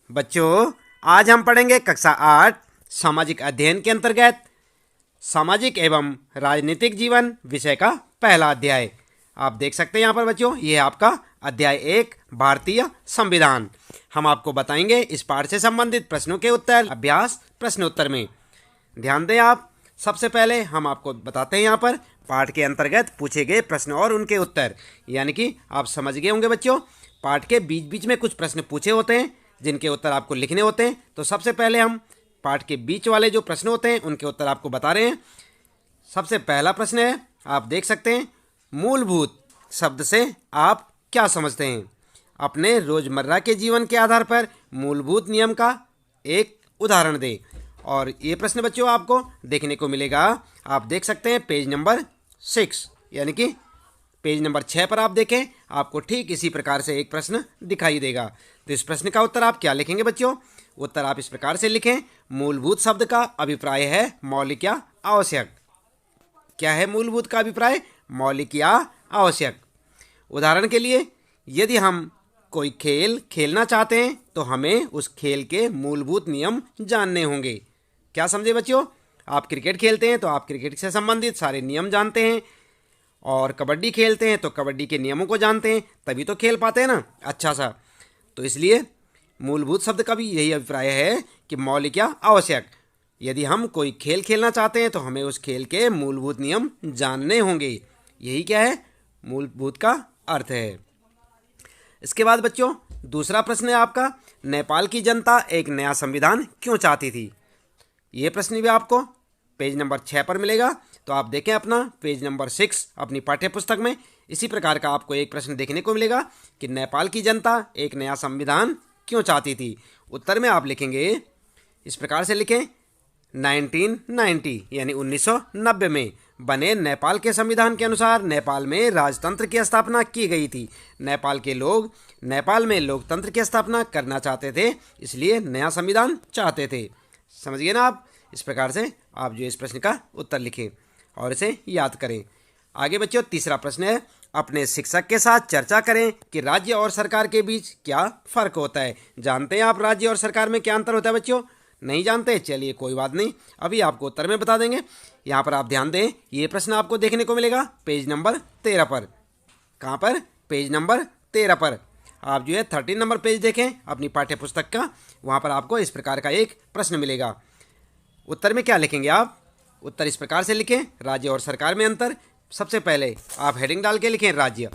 बच्चों, आज हम पढ़ेंगे कक्षा 8 सामाजिक अध्ययन के अंतर्गत सामाजिक एवं राजनीतिक जीवन विषय का पहला अध्याय। आप देख सकते हैं यहाँ पर बच्चों, ये है आपका अध्याय 1 भारतीय संविधान। हम आपको बताएंगे इस पाठ से संबंधित प्रश्नों के उत्तर अभ्यास प्रश्नोत्तर में। ध्यान दें आप, सबसे पहले हम आपको बताते हैं यहाँ पर पाठ के अंतर्गत पूछे गए प्रश्न और उनके उत्तर। यानी कि आप समझ गए होंगे बच्चों, पाठ के बीच बीच में कुछ प्रश्न पूछे होते हैं जिनके उत्तर आपको लिखने होते हैं। तो सबसे पहले हम पाठ के बीच वाले जो प्रश्न होते हैं उनके उत्तर आपको बता रहे हैं। सबसे पहला प्रश्न है, आप देख सकते हैं, मूलभूत शब्द से आप क्या समझते हैं? अपने रोजमर्रा के जीवन के आधार पर मूलभूत नियम का एक उदाहरण दें। और ये प्रश्न बच्चों आपको देखने को मिलेगा, आप देख सकते हैं पेज नंबर 6, यानी कि पेज नंबर 6 पर आप देखें, आपको ठीक इसी प्रकार से एक प्रश्न दिखाई देगा। तो इस प्रश्न का उत्तर आप क्या लिखेंगे बच्चों? उत्तर आप इस प्रकार से लिखें, मूलभूत शब्द का अभिप्राय है मौलिक या आवश्यक। क्या है मूलभूत का अभिप्राय? मौलिक या आवश्यक। उदाहरण के लिए, यदि हम कोई खेल खेलना चाहते हैं तो हमें उस खेल के मूलभूत नियम जानने होंगे। क्या समझे बच्चों? आप क्रिकेट खेलते हैं तो आप क्रिकेट से संबंधित सारे नियम जानते हैं, और कबड्डी खेलते हैं तो कबड्डी के नियमों को जानते हैं, तभी तो खेल पाते हैं ना अच्छा सा। तो इसलिए मूलभूत शब्द का भी यही अभिप्राय है कि मौलिक या आवश्यक। यदि हम कोई खेल खेलना चाहते हैं तो हमें उस खेल के मूलभूत नियम जानने होंगे। यही क्या है? मूलभूत का अर्थ है। इसके बाद बच्चों दूसरा प्रश्न है आपका, नेपाल की जनता एक नया संविधान क्यों चाहती थी? ये प्रश्न भी आपको पेज नंबर 6 पर मिलेगा। तो आप देखें अपना पेज नंबर 6 अपनी पाठ्य पुस्तक में, इसी प्रकार का आपको एक प्रश्न देखने को मिलेगा कि नेपाल की जनता एक नया संविधान क्यों चाहती थी। उत्तर में आप लिखेंगे, इस प्रकार से लिखें, 1990 यानी 1990 में बने नेपाल के संविधान के अनुसार नेपाल में राजतंत्र की स्थापना की गई थी। नेपाल के लोग नेपाल में लोकतंत्र की स्थापना करना चाहते थे, इसलिए नया संविधान चाहते थे। समझिए ना आप? इस प्रकार से आप जो इस प्रश्न का उत्तर लिखें और इसे याद करें। आगे बच्चों तीसरा प्रश्न है, अपने शिक्षक के साथ चर्चा करें कि राज्य और सरकार के बीच क्या फ़र्क होता है। जानते हैं आप राज्य और सरकार में क्या अंतर होता है बच्चों? नहीं जानते? चलिए कोई बात नहीं, अभी आपको उत्तर में बता देंगे। यहाँ पर आप ध्यान दें, ये प्रश्न आपको देखने को मिलेगा पेज नंबर 13 पर। कहाँ पर? पेज नंबर 13 पर। आप जो है 13 नंबर पेज देखें अपनी पाठ्य पुस्तक का, वहाँ पर आपको इस प्रकार का एक प्रश्न मिलेगा। उत्तर में क्या लिखेंगे आप? उत्तर इस प्रकार से लिखें, राज्य और सरकार में अंतर। सबसे पहले आप हेडिंग डाल के लिखें राज्य।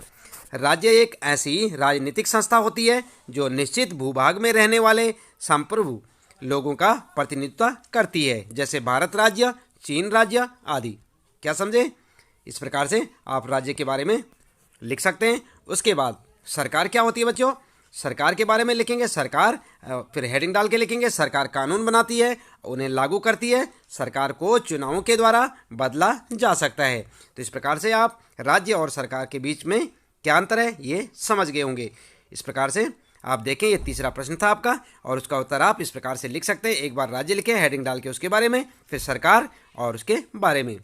राज्य एक ऐसी राजनीतिक संस्था होती है जो निश्चित भूभाग में रहने वाले संप्रभु लोगों का प्रतिनिधित्व करती है, जैसे भारत राज्य, चीन राज्य आदि। क्या समझे? इस प्रकार से आप राज्य के बारे में लिख सकते हैं। उसके बाद सरकार क्या होती है बच्चों? सरकार के बारे में लिखेंगे सरकार, फिर हेडिंग डाल के लिखेंगे सरकार कानून बनाती है, उन्हें लागू करती है, सरकार को चुनावों के द्वारा बदला जा सकता है। तो इस प्रकार से आप राज्य और सरकार के बीच में क्या अंतर है ये समझ गए होंगे। इस प्रकार से आप देखें, ये तीसरा प्रश्न था आपका और उसका उत्तर आप इस प्रकार से लिख सकते हैं। एक बार राज्य लिखें हेडिंग डाल के उसके बारे में, फिर सरकार और उसके बारे में।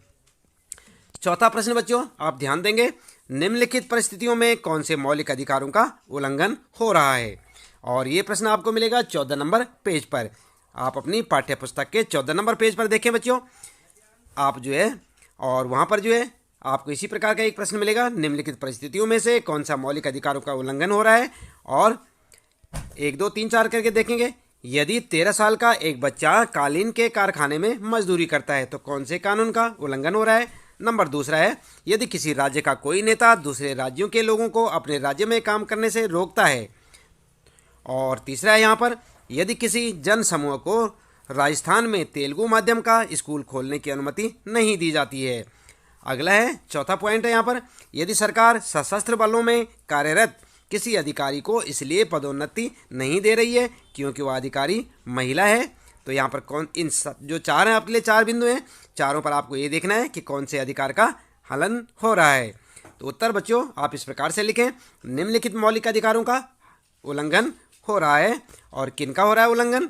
चौथा प्रश्न बच्चों आप ध्यान देंगे, निम्नलिखित परिस्थितियों में कौन से मौलिक अधिकारों का उल्लंघन हो रहा है? और ये प्रश्न आपको मिलेगा 14 नंबर पेज पर। आप अपनी पाठ्य पुस्तक के 14 नंबर पेज पर देखें बच्चों, आप जो है, और वहाँ पर जो है आपको इसी प्रकार का एक प्रश्न मिलेगा, निम्नलिखित परिस्थितियों में से कौन सा मौलिक अधिकारों का उल्लंघन हो रहा है। और 1 2 3 4 करके देखेंगे, यदि 13 साल का एक बच्चा कालीन के कारखाने में मजदूरी करता है तो कौन से कानून का उल्लंघन हो रहा है। नंबर दूसरा है, यदि किसी राज्य का कोई नेता दूसरे राज्यों के लोगों को अपने राज्य में काम करने से रोकता है। और तीसरा है यहाँ पर, यदि किसी जन समूह को राजस्थान में तेलुगु माध्यम का स्कूल खोलने की अनुमति नहीं दी जाती है। अगला है, चौथा पॉइंट है यहाँ पर, यदि सरकार सशस्त्र बलों में कार्यरत किसी अधिकारी को इसलिए पदोन्नति नहीं दे रही है क्योंकि वह अधिकारी महिला है। तो यहाँ पर कौन, इन जो चार हैं आपके लिए 4 बिंदु हैं, चारों पर आपको ये देखना है कि कौन से अधिकार का हनन हो रहा है। तो उत्तर बच्चों आप इस प्रकार से लिखें, निम्नलिखित मौलिक अधिकारों का उल्लंघन हो रहा है। और किन का हो रहा है उल्लंघन?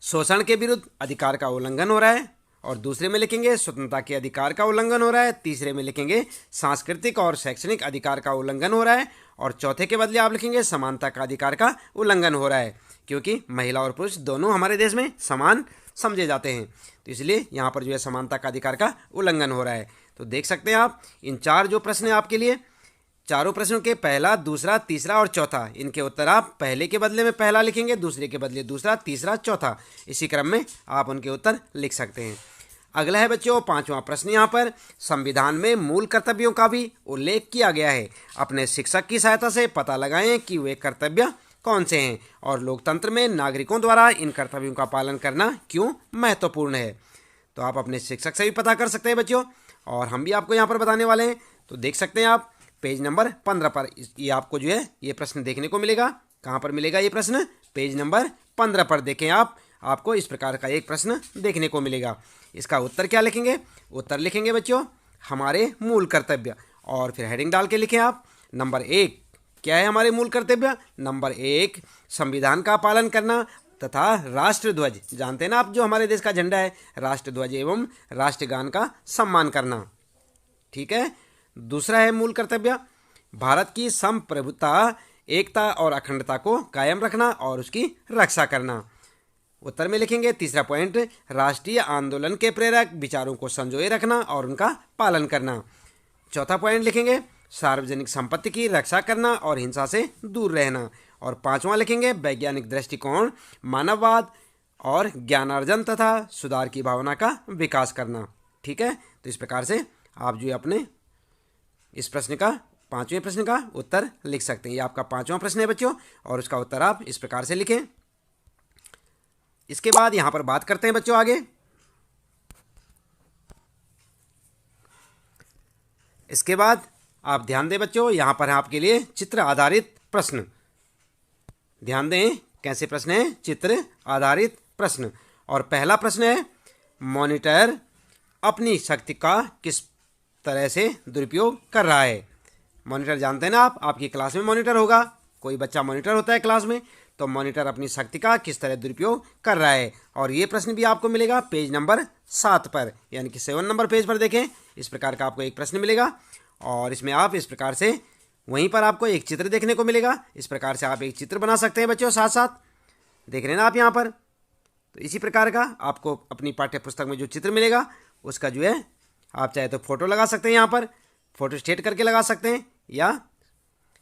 शोषण के विरुद्ध अधिकार का उल्लंघन हो रहा है। और दूसरे में लिखेंगे स्वतंत्रता के अधिकार का उल्लंघन हो रहा है। तीसरे में लिखेंगे सांस्कृतिक और शैक्षणिक अधिकार का उल्लंघन हो रहा है। और चौथे के बदले आप लिखेंगे समानता का अधिकार का उल्लंघन हो रहा है। क्योंकि महिला और पुरुष दोनों हमारे देश में समान समझे जाते हैं, तो इसलिए यहाँ पर जो है समानता का अधिकार का उल्लंघन हो रहा है। तो देख सकते हैं आप इन 4 जो प्रश्न हैं आपके लिए, चारों प्रश्नों के पहला, दूसरा, तीसरा और चौथा, इनके उत्तर आप पहले के बदले में पहला लिखेंगे, दूसरे के बदले दूसरा, तीसरा, चौथा, इसी क्रम में आप उनके उत्तर लिख सकते हैं। अगला है बच्चों 5वां प्रश्न। यहाँ पर संविधान में मूल कर्तव्यों का भी उल्लेख किया गया है। अपने शिक्षक की सहायता से पता लगाएं कि वे कर्तव्य कौन से हैं और लोकतंत्र में नागरिकों द्वारा इन कर्तव्यों का पालन करना क्यों महत्वपूर्ण है। तो आप अपने शिक्षक से भी पता कर सकते हैं बच्चों, और हम भी आपको यहाँ पर बताने वाले हैं। तो देख सकते हैं आप पेज नंबर 15 पर ये आपको जो है ये प्रश्न देखने को मिलेगा। कहाँ पर मिलेगा ये प्रश्न? पेज नंबर 15 पर देखें आप, आपको इस प्रकार का एक प्रश्न देखने को मिलेगा। इसका उत्तर क्या लिखेंगे? उत्तर लिखेंगे बच्चों हमारे मूल कर्तव्य, और फिर हेडिंग डाल के लिखें आप नंबर 1 क्या है हमारे मूल कर्तव्य? नंबर 1 संविधान का पालन करना तथा राष्ट्रध्वज, जानते हैं ना आप जो हमारे देश का झंडा है, राष्ट्रध्वज एवं राष्ट्रगान का सम्मान करना। ठीक है। दूसरा है मूल कर्तव्य भारत की संप्रभुता, एकता और अखंडता को कायम रखना और उसकी रक्षा करना। उत्तर में लिखेंगे तीसरा पॉइंट राष्ट्रीय आंदोलन के प्रेरक विचारों को संजोए रखना और उनका पालन करना। चौथा पॉइंट लिखेंगे सार्वजनिक संपत्ति की रक्षा करना और हिंसा से दूर रहना। और 5वां लिखेंगे वैज्ञानिक दृष्टिकोण, मानववाद और ज्ञानार्जन तथा सुधार की भावना का विकास करना। ठीक है। तो इस प्रकार से आप जो अपने इस प्रश्न का 5वें प्रश्न का उत्तर लिख सकते हैं। ये आपका 5वां प्रश्न है बच्चों, और उसका उत्तर आप इस प्रकार से लिखें। इसके बाद यहां पर बात करते हैं बच्चों आगे। इसके बाद आप ध्यान दें बच्चों, यहां पर है आपके लिए चित्र आधारित प्रश्न। ध्यान दें कैसे प्रश्न है? चित्र आधारित प्रश्न। और पहला प्रश्न है मॉनिटर अपनी शक्ति का किस तरह से दुरुपयोग कर रहा है। मॉनिटर जानते हैं ना आप, आपकी क्लास में मॉनिटर होगा, कोई बच्चा मॉनिटर होता है क्लास में, तो मॉनिटर अपनी शक्ति का किस तरह दुरुपयोग कर रहा है। और ये प्रश्न भी आपको मिलेगा पेज नंबर 7 पर, यानी कि 7 नंबर पेज पर देखें। इस प्रकार का आपको एक प्रश्न मिलेगा, और इसमें आप इस प्रकार से वहीं पर आपको एक चित्र देखने को मिलेगा। इस प्रकार से आप एक चित्र बना सकते हैं बच्चों, साथ साथ देख रहे हैं ना आप यहाँ पर। तो इसी प्रकार का आपको अपनी पाठ्य पुस्तक में जो चित्र मिलेगा उसका जो है आप चाहे तो फोटो लगा सकते हैं, यहाँ पर फोटो स्टेट करके लगा सकते हैं, या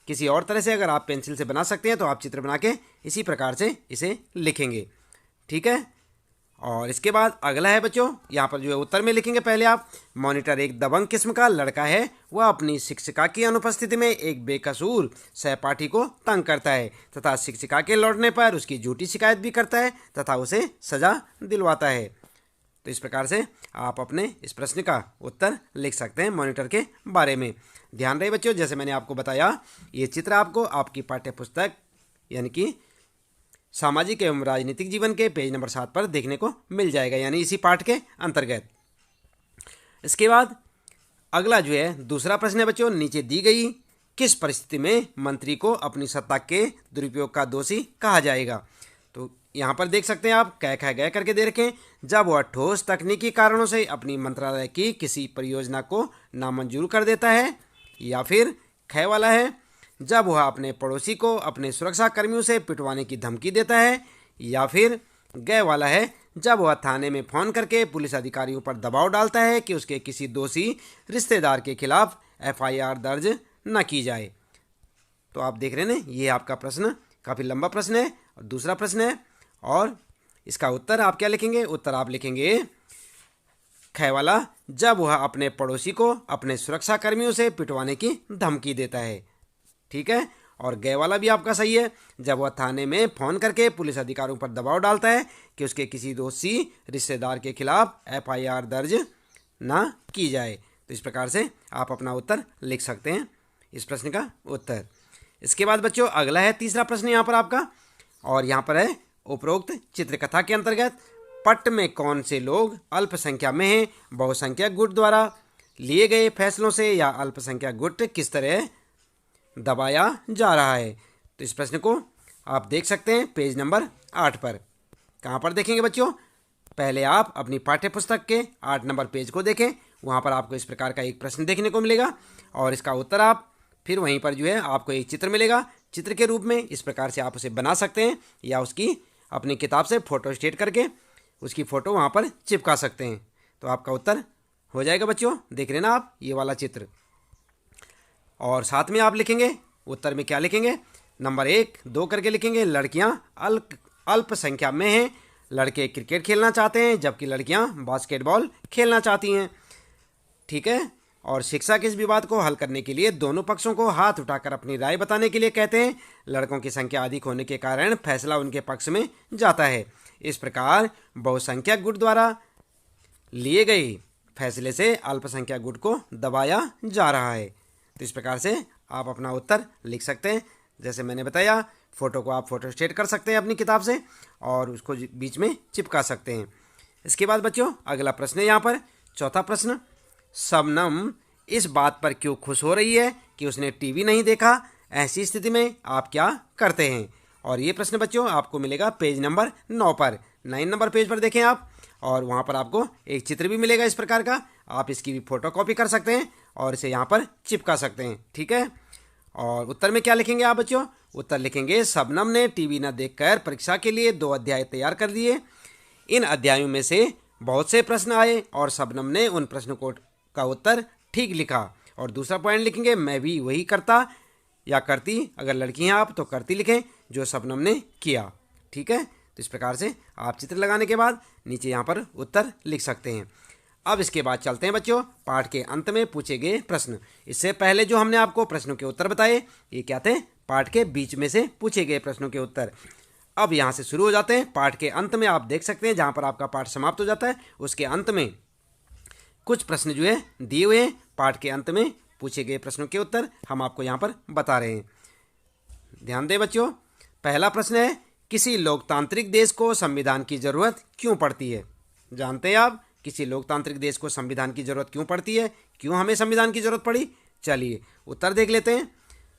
किसी और तरह से अगर आप पेंसिल से बना सकते हैं तो आप चित्र बना के इसी प्रकार से इसे लिखेंगे। ठीक है। और इसके बाद अगला है बच्चों, यहाँ पर जो है उत्तर में लिखेंगे पहले आप मॉनिटर एक दबंग किस्म का लड़का है। वह अपनी शिक्षिका की अनुपस्थिति में एक बेकसूर सहपाठी को तंग करता है तथा शिक्षिका के लौटने पर उसकी झूठी शिकायत भी करता है तथा उसे सजा दिलवाता है। तो इस प्रकार से आप अपने इस प्रश्न का उत्तर लिख सकते हैं मॉनिटर के बारे में। ध्यान रहे बच्चों, जैसे मैंने आपको बताया ये चित्र आपको आपकी पाठ्य पुस्तक यानी कि सामाजिक एवं राजनीतिक जीवन के पेज नंबर 7 पर देखने को मिल जाएगा, यानी इसी पाठ के अंतर्गत। इसके बाद अगला जो है दूसरा प्रश्न है बच्चों, नीचे दी गई किस परिस्थिति में मंत्री को अपनी सत्ता के दुरुपयोग का दोषी कहा जाएगा। तो यहाँ पर देख सकते हैं आप कह खा गए करके दे रखें। जब वह ठोस तकनीकी कारणों से अपनी मंत्रालय की किसी परियोजना को नामंजूर कर देता है, या फिर ख वाला है जब वह अपने पड़ोसी को अपने सुरक्षा कर्मियों से पिटवाने की धमकी देता है, या फिर ग वाला है जब वह थाने में फ़ोन करके पुलिस अधिकारियों पर दबाव डालता है कि उसके किसी दोषी रिश्तेदार के खिलाफ FIR दर्ज न की जाए। तो आप देख रहे हैं ना, ये आपका प्रश्न काफ़ी लंबा प्रश्न है और दूसरा प्रश्न है, और इसका उत्तर आप क्या लिखेंगे? उत्तर आप लिखेंगे ख वाला जब वह अपने पड़ोसी को अपने सुरक्षा कर्मियों से पिटवाने की धमकी देता है। ठीक है। और ग वाला भी आपका सही है, जब वह थाने में फ़ोन करके पुलिस अधिकारियों पर दबाव डालता है कि उसके किसी दोषी रिश्तेदार के खिलाफ FIR दर्ज ना की जाए। तो इस प्रकार से आप अपना उत्तर लिख सकते हैं इस प्रश्न का उत्तर। इसके बाद बच्चों अगला है तीसरा प्रश्न यहाँ पर आपका, और यहाँ पर है उपरोक्त चित्रकथा के अंतर्गत पट्ट में कौन से लोग अल्पसंख्या में हैं, बहुसंख्यक गुट द्वारा लिए गए फैसलों से या अल्पसंख्यक गुट किस तरह दबाया जा रहा है। तो इस प्रश्न को आप देख सकते हैं पेज नंबर 8 पर। कहाँ पर देखेंगे बच्चों? पहले आप अपनी पाठ्य पुस्तक के 8 नंबर पेज को देखें, वहाँ पर आपको इस प्रकार का एक प्रश्न देखने को मिलेगा, और इसका उत्तर आप फिर वहीं पर जो है आपको एक चित्र मिलेगा। चित्र के रूप में इस प्रकार से आप उसे बना सकते हैं, या उसकी अपनी किताब से फ़ोटो स्टेट करके उसकी फ़ोटो वहाँ पर चिपका सकते हैं। तो आपका उत्तर हो जाएगा बच्चों, देख लेना आप ये वाला चित्र। और साथ में आप लिखेंगे उत्तर में क्या लिखेंगे, नंबर 1 2 करके लिखेंगे, लड़कियां अल्प संख्या में हैं, लड़के क्रिकेट खेलना चाहते हैं जबकि लड़कियां बास्केटबॉल खेलना चाहती हैं। ठीक है। और शिक्षक इस विवाद को हल करने के लिए दोनों पक्षों को हाथ उठाकर अपनी राय बताने के लिए कहते हैं। लड़कों की संख्या अधिक होने के कारण फैसला उनके पक्ष में जाता है। इस प्रकार बहुसंख्यक गुट द्वारा लिए गए फैसले से अल्पसंख्यक गुट को दबाया जा रहा है। तो इस प्रकार से आप अपना उत्तर लिख सकते हैं। जैसे मैंने बताया, फ़ोटो को आप फ़ोटो स्टेट कर सकते हैं अपनी किताब से और उसको बीच में चिपका सकते हैं। इसके बाद बच्चों अगला प्रश्न है यहाँ पर, चौथा प्रश्न, शबनम इस बात पर क्यों खुश हो रही है कि उसने टीवी नहीं देखा, ऐसी स्थिति में आप क्या करते हैं। और ये प्रश्न बच्चों आपको मिलेगा पेज नंबर 9 पर, 9 नंबर पेज पर देखें आप, और वहाँ पर आपको एक चित्र भी मिलेगा इस प्रकार का। आप इसकी भी फ़ोटो कॉपी कर सकते हैं और इसे यहाँ पर चिपका सकते हैं। ठीक है। और उत्तर में क्या लिखेंगे आप बच्चों, उत्तर लिखेंगे शबनम ने टीवी न देखकर परीक्षा के लिए 2 अध्याय तैयार कर दिए। इन अध्यायों में से बहुत से प्रश्न आए और शबनम ने उन प्रश्नों का उत्तर ठीक लिखा। और दूसरा पॉइंट लिखेंगे, मैं भी वही करता या करती, अगर लड़की हैं आप तो करती लिखें, जो शबनम ने किया। ठीक है। तो इस प्रकार से आप चित्र लगाने के बाद नीचे यहाँ पर उत्तर लिख सकते हैं। अब इसके बाद चलते हैं बच्चों पाठ के अंत में पूछे गए प्रश्न। इससे पहले जो हमने आपको प्रश्नों के उत्तर बताए, ये क्या थे, पाठ के बीच में से पूछे गए प्रश्नों के उत्तर। अब यहाँ से शुरू हो जाते हैं पाठ के अंत में। आप देख सकते हैं जहाँ पर आपका पाठ समाप्त हो जाता है उसके अंत में कुछ प्रश्न जो है दिए हुए हैं। पाठ के अंत में पूछे गए प्रश्नों के उत्तर हम आपको यहाँ पर बता रहे हैं। ध्यान दें बच्चों, पहला प्रश्न है, किसी लोकतांत्रिक देश को संविधान की जरूरत क्यों पड़ती है। जानते हैं आप किसी लोकतांत्रिक देश को संविधान की जरूरत क्यों पड़ती है, क्यों हमें संविधान की जरूरत पड़ी। चलिए उत्तर देख लेते हैं।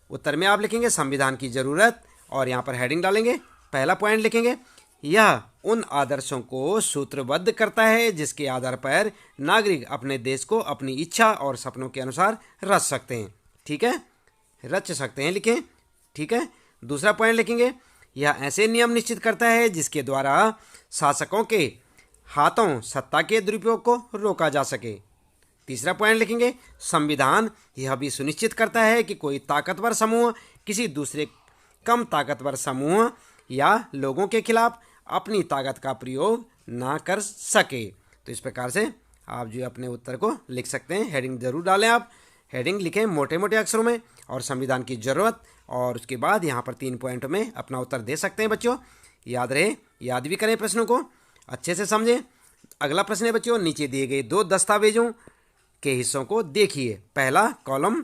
उत्तर में आप लिखेंगे संविधान की जरूरत और यहाँ पर हेडिंग डालेंगे। पहला पॉइंट लिखेंगे, यह उन आदर्शों को सूत्रबद्ध करता है जिसके आधार पर नागरिक अपने देश को अपनी इच्छा और सपनों के अनुसार रच सकते हैं। ठीक है, रच सकते हैं लिखें। ठीक है। दूसरा पॉइंट लिखेंगे, यह ऐसे नियम निश्चित करता है जिसके द्वारा शासकों के हाथों सत्ता के दुरुपयोग को रोका जा सके। तीसरा पॉइंट लिखेंगे, संविधान यह भी सुनिश्चित करता है कि कोई ताकतवर समूह किसी दूसरे कम ताकतवर समूह या लोगों के खिलाफ अपनी ताकत का प्रयोग ना कर सके। तो इस प्रकार से आप जो अपने उत्तर को लिख सकते हैं। हेडिंग जरूर डालें आप, हेडिंग लिखें मोटे मोटे अक्षरों में और संविधान की ज़रूरत, और उसके बाद यहाँ पर 3 पॉइंट में अपना उत्तर दे सकते हैं बच्चों। याद रहे, याद भी करें प्रश्नों को, अच्छे से समझें। अगला प्रश्न है बच्चों, नीचे दिए गए 2 दस्तावेजों के हिस्सों को देखिए। पहला कॉलम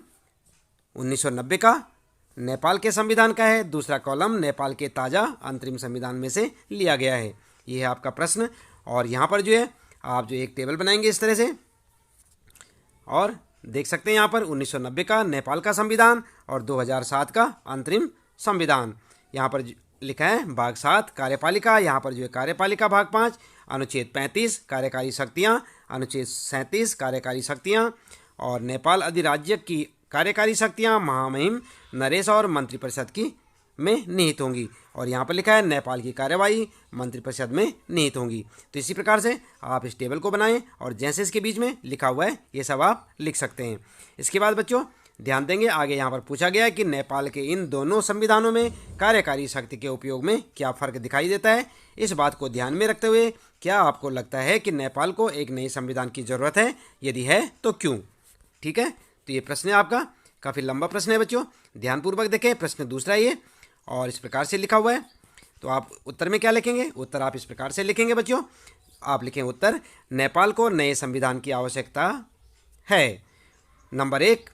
1990 का नेपाल के संविधान का है, दूसरा कॉलम नेपाल के ताज़ा अंतरिम संविधान में से लिया गया है। ये है आपका प्रश्न। और यहाँ पर जो है आप जो एक टेबल बनाएंगे इस तरह से, और देख सकते हैं यहाँ पर 1990 का नेपाल का संविधान और 2007 का अंतरिम संविधान। यहाँ पर लिखा है भाग 7 कार्यपालिका, यहाँ पर जो है कार्यपालिका भाग 5, अनुच्छेद 35 कार्यकारी शक्तियाँ, अनुच्छेद 37 कार्यकारी शक्तियाँ, और नेपाल अधिराज्य की कार्यकारी शक्तियाँ महामहिम नरेश और मंत्रिपरिषद की में निहित होंगी। और यहाँ पर लिखा है नेपाल की कार्यवाही मंत्रिपरिषद में निहित होंगी। तो इसी प्रकार से आप इस टेबल को बनाएं और जैसे इसके बीच में लिखा हुआ है ये सब आप लिख सकते हैं। इसके बाद बच्चों ध्यान देंगे, आगे यहाँ पर पूछा गया है कि नेपाल के इन दोनों संविधानों में कार्यकारी शक्ति के उपयोग में क्या फ़र्क दिखाई देता है। इस बात को ध्यान में रखते हुए क्या आपको लगता है कि नेपाल को एक नए संविधान की ज़रूरत है, यदि है तो क्यों। ठीक है, तो ये प्रश्न है आपका, काफ़ी लंबा प्रश्न है बच्चों, ध्यानपूर्वक देखें। प्रश्न दूसरा ये और इस प्रकार से लिखा हुआ है। तो आप उत्तर में क्या लिखेंगे, उत्तर आप इस प्रकार से लिखेंगे बच्चों। आप लिखें उत्तर, नेपाल को नए संविधान की आवश्यकता है। नंबर 1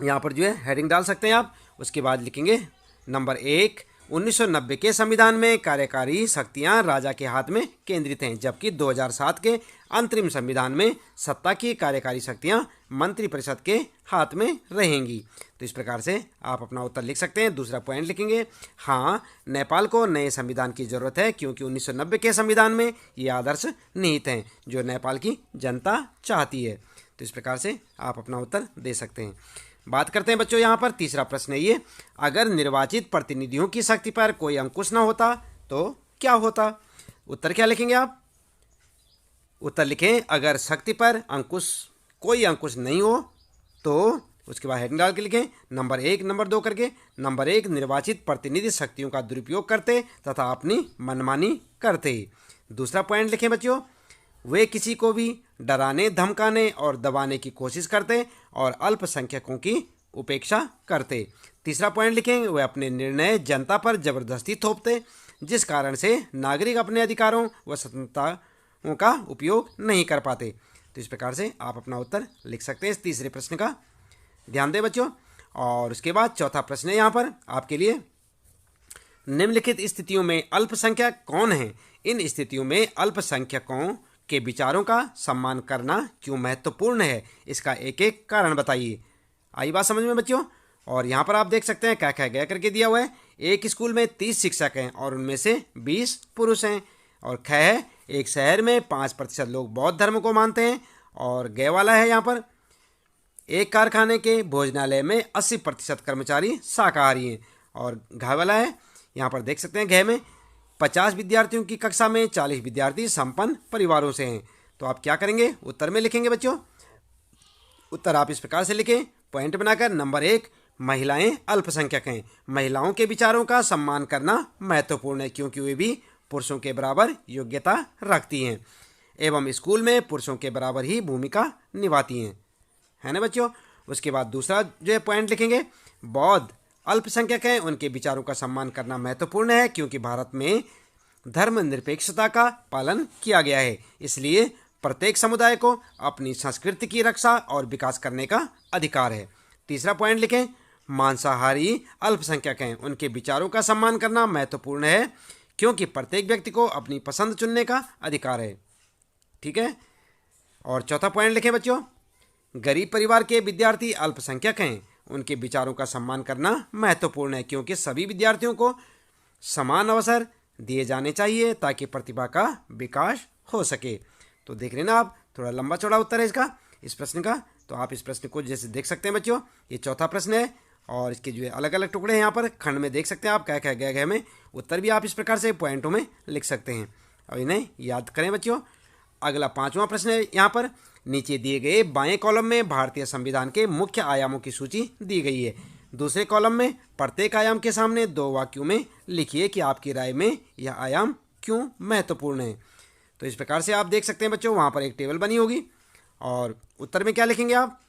यहाँ पर जो है हेडिंग डाल सकते हैं आप। उसके बाद लिखेंगे नंबर 1, 1990 के संविधान में कार्यकारी शक्तियां राजा के हाथ में केंद्रित हैं, जबकि 2007 के अंतरिम संविधान में सत्ता की कार्यकारी शक्तियां मंत्रिपरिषद के हाथ में रहेंगी। तो इस प्रकार से आप अपना उत्तर लिख सकते हैं। दूसरा पॉइंट लिखेंगे, हाँ नेपाल को नए संविधान की ज़रूरत है क्योंकि 1990 के संविधान में ये आदर्श निहित हैं जो नेपाल की जनता चाहती है। तो इस प्रकार से आप अपना उत्तर दे सकते हैं। बात करते हैं बच्चों यहाँ पर तीसरा प्रश्न है ये, अगर निर्वाचित प्रतिनिधियों की शक्ति पर कोई अंकुश न होता तो क्या होता। उत्तर क्या लिखेंगे आप। उत्तर लिखें, अगर शक्ति पर कोई अंकुश नहीं हो तो उसके बाद हेडिंग डाल के लिखें नंबर 1 नंबर 2 करके। नंबर 1, निर्वाचित प्रतिनिधि शक्तियों का दुरुपयोग करते तथा अपनी मनमानी करते। दूसरा पॉइंट लिखें बच्चों, वे किसी को भी डराने धमकाने और दबाने की कोशिश करते और अल्पसंख्यकों की उपेक्षा करते। तीसरा पॉइंट लिखें, वे अपने निर्णय जनता पर जबरदस्ती थोपते जिस कारण से नागरिक अपने अधिकारों व स्वतंत्रताओं का उपयोग नहीं कर पाते। तो इस प्रकार से आप अपना उत्तर लिख सकते हैं इस तीसरे प्रश्न का। ध्यान दें बच्चों। और उसके बाद चौथा प्रश्न है यहाँ पर आपके लिए, निम्नलिखित स्थितियों में अल्पसंख्यक कौन है। इन स्थितियों में अल्पसंख्यकों के विचारों का सम्मान करना क्यों महत्वपूर्ण है, इसका एक एक कारण बताइए। आई बात समझ में बच्चों। और यहाँ पर आप देख सकते हैं क्या क्या गया करके दिया हुआ है। एक स्कूल में 30 शिक्षक हैं और उनमें से 20 पुरुष हैं। और ख है, एक शहर में 5% लोग बौद्ध धर्म को मानते हैं। और ग वाला है यहाँ पर, एक कारखाने के भोजनालय में 80% कर्मचारी शाकाहारी हैं। और घ वाला है, यहाँ पर देख सकते हैं घ में 50 विद्यार्थियों की कक्षा में 40 विद्यार्थी संपन्न परिवारों से हैं। तो आप क्या करेंगे, उत्तर में लिखेंगे बच्चों। उत्तर आप इस प्रकार से लिखें पॉइंट बनाकर। नंबर 1, महिलाएं अल्पसंख्यक हैं। महिलाओं के विचारों का सम्मान करना महत्वपूर्ण है क्योंकि वे भी पुरुषों के बराबर योग्यता रखती हैं एवं स्कूल में पुरुषों के बराबर ही भूमिका निभाती हैं, है ना बच्चों। उसके बाद दूसरा जो है पॉइंट लिखेंगे, बौद्ध अल्पसंख्यक हैं, उनके विचारों का सम्मान करना महत्वपूर्ण है क्योंकि भारत में धर्मनिरपेक्षता का पालन किया गया है, इसलिए प्रत्येक समुदाय को अपनी संस्कृति की रक्षा और विकास करने का अधिकार है। तीसरा पॉइंट लिखें, मांसाहारी अल्पसंख्यक हैं, उनके विचारों का सम्मान करना महत्वपूर्ण है क्योंकि प्रत्येक व्यक्ति को अपनी पसंद चुनने का अधिकार है। ठीक है। और चौथा पॉइंट लिखें बच्चों, गरीब परिवार के विद्यार्थी अल्पसंख्यक हैं, उनके विचारों का सम्मान करना महत्वपूर्ण है क्योंकि सभी विद्यार्थियों को समान अवसर दिए जाने चाहिए ताकि प्रतिभा का विकास हो सके। तो देख लेना आप, थोड़ा लंबा चौड़ा उत्तर है इसका, इस प्रश्न का। तो आप इस प्रश्न को जैसे देख सकते हैं बच्चों, ये चौथा प्रश्न है और इसके जो है अलग अलग टुकड़े हैं यहाँ पर खंड में देख सकते हैं आप, क्या क्या गया गया में। उत्तर भी आप इस प्रकार से पॉइंटों में लिख सकते हैं और इन्हें याद करें बच्चों। अगला पांचवा प्रश्न है यहाँ पर, नीचे दिए गए बाएं कॉलम में भारतीय संविधान के मुख्य आयामों की सूची दी गई है। दूसरे कॉलम में प्रत्येक आयाम के सामने 2 वाक्यों में लिखिए कि आपकी राय में यह आयाम क्यों महत्वपूर्ण है। तो इस प्रकार से आप देख सकते हैं बच्चों, वहाँ पर एक टेबल बनी होगी और उत्तर में क्या लिखेंगे आप।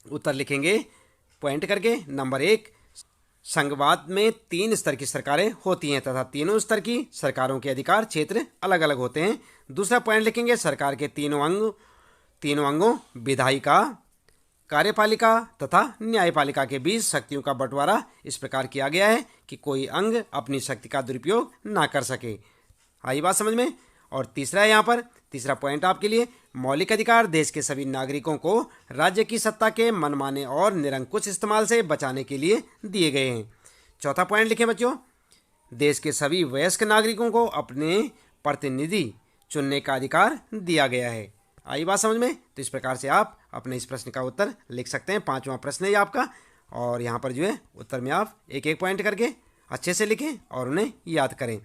उत्तर लिखेंगे पॉइंट करके। नंबर 1, संघवाद में 3 स्तर की सरकारें होती हैं तथा तीनों स्तर की सरकारों के अधिकार क्षेत्र अलग अलग होते हैं। दूसरा पॉइंट लिखेंगे, सरकार के तीनों अंगों विधायिका, कार्यपालिका तथा न्यायपालिका के बीच शक्तियों का बंटवारा इस प्रकार किया गया है कि कोई अंग अपनी शक्ति का दुरुपयोग ना कर सके। आई बात समझ में। और तीसरा है यहाँ पर, तीसरा पॉइंट आपके लिए, मौलिक अधिकार देश के सभी नागरिकों को राज्य की सत्ता के मनमाने और निरंकुश इस्तेमाल से बचाने के लिए दिए गए हैं। चौथा पॉइंट लिखें बच्चों, देश के सभी वयस्क नागरिकों को अपने प्रतिनिधि चुनने का अधिकार दिया गया है। आई बात समझ में। तो इस प्रकार से आप अपने इस प्रश्न का उत्तर लिख सकते हैं। पांचवा प्रश्न है ये आपका और यहाँ पर जो है उत्तर में आप एक एक पॉइंट करके अच्छे से लिखें और उन्हें याद करें।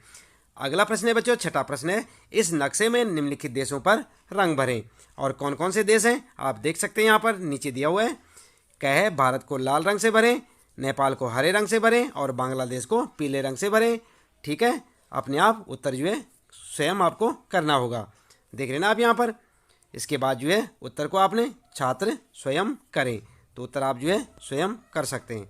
अगला प्रश्न है बच्चों, छठा प्रश्न है, इस नक्शे में निम्नलिखित देशों पर रंग भरें। और कौन कौन से देश हैं आप देख सकते हैं, यहाँ पर नीचे दिया हुआ है। क्या है, भारत को लाल रंग से भरें, नेपाल को हरे रंग से भरें और बांग्लादेश को पीले रंग से भरें। ठीक है, अपने आप उत्तर जो है स्वयं आपको करना होगा, देख लेना आप यहाँ पर। इसके बाद जो है उत्तर को आपने छात्र स्वयं करें, तो उत्तर आप जो है स्वयं कर सकते हैं।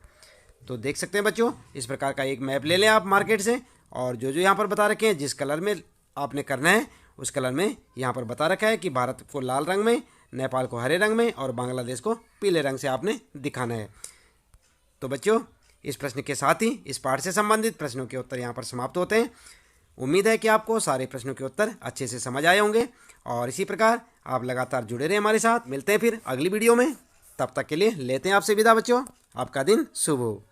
तो देख सकते हैं बच्चों, इस प्रकार का एक मैप ले लें आप मार्केट से और जो जो यहाँ पर बता रखे हैं जिस कलर में आपने करना है उस कलर में यहाँ पर बता रखा है कि भारत को लाल रंग में, नेपाल को हरे रंग में और बांग्लादेश को पीले रंग से आपने दिखाना है। तो बच्चों, इस प्रश्न के साथ ही इस पाठ से संबंधित प्रश्नों के उत्तर यहाँ पर समाप्त होते हैं। उम्मीद है कि आपको सारे प्रश्नों के उत्तर अच्छे से समझ आए होंगे और इसी प्रकार आप लगातार जुड़े रहें हमारे साथ। मिलते हैं फिर अगली वीडियो में, तब तक के लिए लेते हैं आपसे विदा बच्चों। आपका दिन शुभ हो।